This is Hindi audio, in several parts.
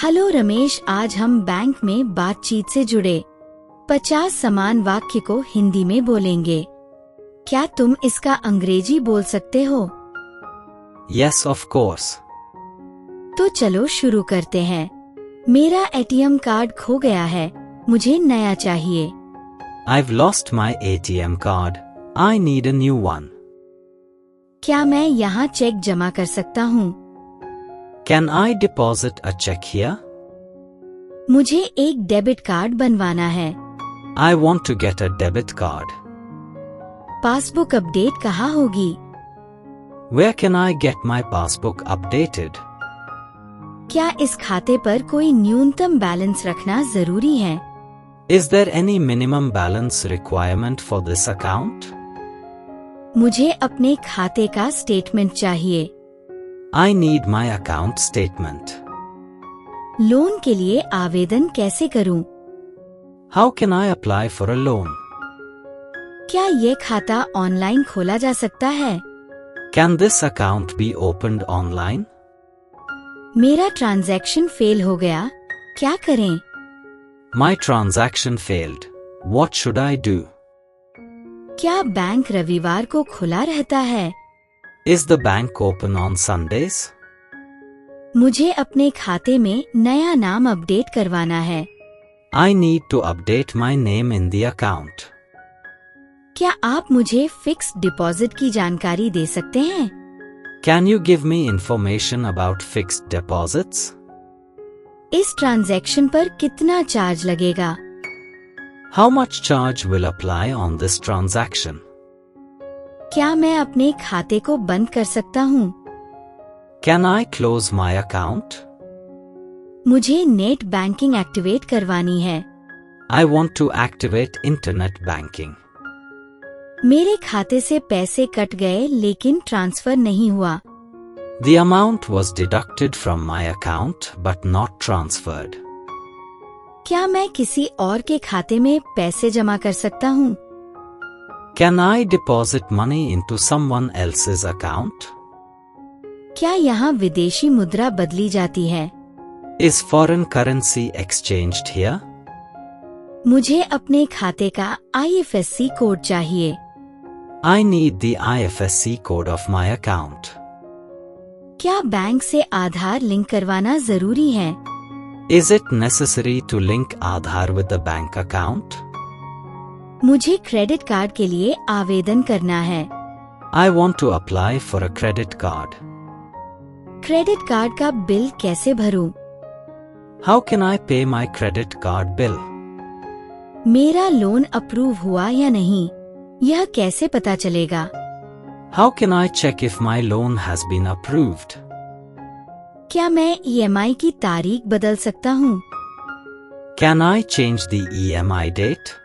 हेलो रमेश, आज हम बैंक में बातचीत से जुड़े 50 समान वाक्य को हिंदी में बोलेंगे। क्या तुम इसका अंग्रेजी बोल सकते हो? Yes, of course. तो चलो शुरू करते हैं। मेरा एटीएम कार्ड खो गया है, मुझे नया चाहिए। I've lost my ATM card. I need a new one. क्या मैं यहाँ चेक जमा कर सकता हूँ? Can I deposit a check here? मुझे एक डेबिट कार्ड बनवाना है। I want to get a debit card. Passbook update कहाँ होगी? Where can I get my passbook updated? क्या इस खाते पर कोई न्यूनतम बैलेंस रखना जरूरी है? Is there any minimum balance requirement for this account? मुझे अपने खाते का स्टेटमेंट चाहिए। I need my account statement. Loan के लिए आवेदन कैसे करूं? How can I apply for a loan? क्या ये खाता ऑनलाइन खोला जा सकता है? Can this account be opened online? मेरा ट्रांजैक्शन फेल हो गया, क्या करें? My transaction failed. What should I do? क्या बैंक रविवार को खुला रहता है? Is the bank open on Sundays? मुझे अपने खाते में नया नाम अपडेट करवाना है। I need to update my name in the account. क्या आप मुझे फिक्स डिपॉजिट की जानकारी दे सकते हैं? Can you give me information about fixed deposits? इस ट्रांजैक्शन पर कितना चार्ज लगेगा? How much charge will apply on this transaction? क्या मैं अपने खाते को बंद कर सकता हूँ? Can I close my account? मुझे नेट बैंकिंग एक्टिवेट करवानी है। I want to activate internet banking. मेरे खाते से पैसे कट गए लेकिन ट्रांसफर नहीं हुआ। The amount was deducted from my account but not transferred. क्या मैं किसी और के खाते में पैसे जमा कर सकता हूँ? Can I deposit money into someone else's account? क्या यहाँ विदेशी मुद्रा बदली जाती है? Is foreign currency exchanged here? मुझे अपने खाते का IFSC कोड चाहिए। I need the IFSC code of my account. क्या बैंक से आधार लिंक करवाना जरूरी है? Is it necessary to link Aadhaar with the bank account? मुझे क्रेडिट कार्ड के लिए आवेदन करना है। I want to apply for a credit card. Credit card का बिल कैसे भरूं? How can I pay my credit card bill? मेरा लोन अप्रूव हुआ या नहीं, यह कैसे पता चलेगा? How can I check if my loan has been approved? क्या मैं EMI की तारीख बदल सकता हूँ? Can I change the EMI date?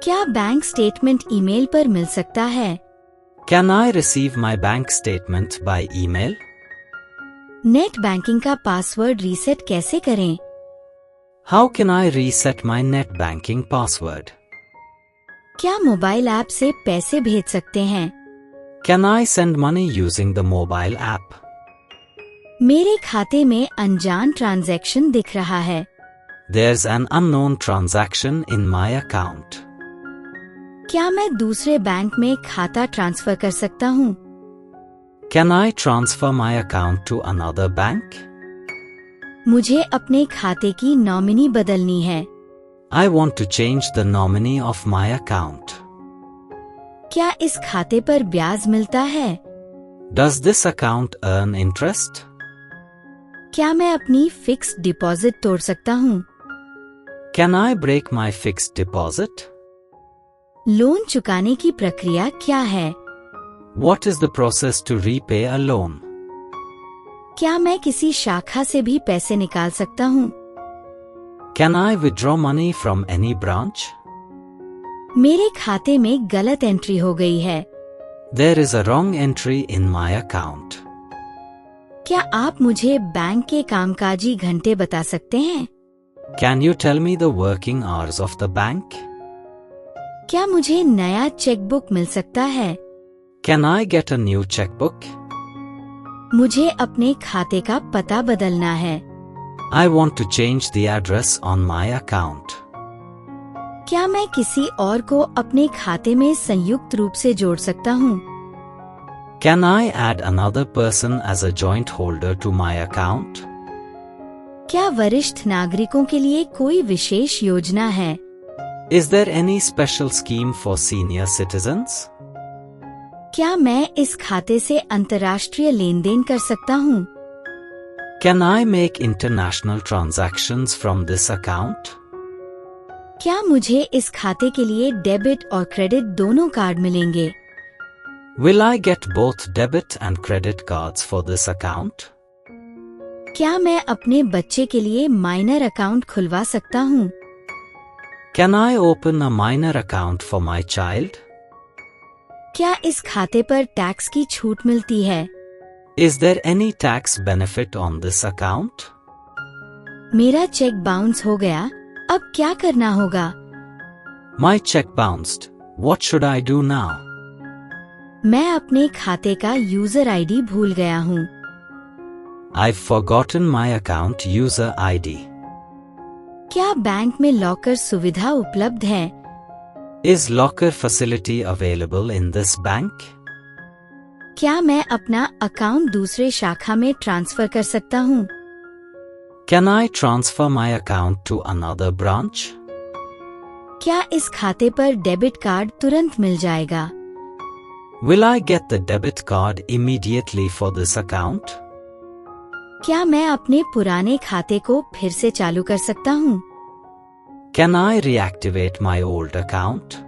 क्या बैंक स्टेटमेंट ईमेल पर मिल सकता है? Can I receive my bank statement by email? Net banking का पासवर्ड रीसेट कैसे करें? How can I reset my net banking password? क्या मोबाइल ऐप से पैसे भेज सकते हैं? Can I send money using the mobile app? मेरे खाते में अनजान ट्रांजैक्शन दिख रहा है। There's an unknown transaction in my account. क्या मैं दूसरे बैंक में खाता ट्रांसफर कर सकता हूँ? Can I transfer my account to another bank? मुझे अपने खाते की नॉमिनी बदलनी है। I want to change the nominee of my account. क्या इस खाते पर ब्याज मिलता है? Does this account earn interest? क्या मैं अपनी फिक्स डिपॉजिट तोड़ सकता हूँ? Can I break my fixed deposit? Loan चुकाने की प्रक्रिया क्या है? What is the process to repay a loan? क्या मैं किसी शाखा से भी पैसे निकाल सकता हूँ? Can I withdraw money from any branch? मेरे खाते में गलत एंट्री हो गई है। There is a wrong entry in my account. क्या आप मुझे बैंक के कामकाजी घंटे बता सकते हैं? Can you tell me the working hours of the bank? क्या मुझे नया चेकबुक मिल सकता है? Can I get a new checkbook? मुझे अपने खाते का पता बदलना है। I want to change the address on my account. क्या मैं किसी और को अपने खाते में संयुक्त रूप से जोड़ सकता हूँ? Can I add another person as a joint holder to my account? क्या वरिष्ठ नागरिकों के लिए कोई विशेष योजना है? Is there any special scheme for senior citizens? क्या मैं इस खाते से अंतर्राष्ट्रीय लेन देन कर सकता हूँ? Can I make international transactions from this account? क्या मुझे इस खाते के लिए डेबिट और क्रेडिट दोनों कार्ड मिलेंगे? Will I get both debit and credit cards for this account? क्या मैं अपने बच्चे के लिए माइनर अकाउंट खुलवा सकता हूँ? Can I open a minor account for my child? क्या इस खाते पर टैक्स की छूट मिलती है? Is there any tax benefit on this account? मेरा चेक बाउंस हो गया, अब क्या करना होगा? My check bounced. What should I do now? मैं अपने खाते का यूजर आईडी भूल गया हूँ। I've forgotten my account user ID. क्या बैंक में लॉकर सुविधा उपलब्ध है? Is locker facility available in this bank? क्या मैं अपना अकाउंट दूसरे शाखा में ट्रांसफर कर सकता हूँ? Can I transfer my account to another branch? क्या इस खाते पर डेबिट कार्ड तुरंत मिल जाएगा? Will I get the debit card immediately for this account? क्या मैं अपने पुराने खाते को फिर से चालू कर सकता हूँ? Can I reactivate my old account?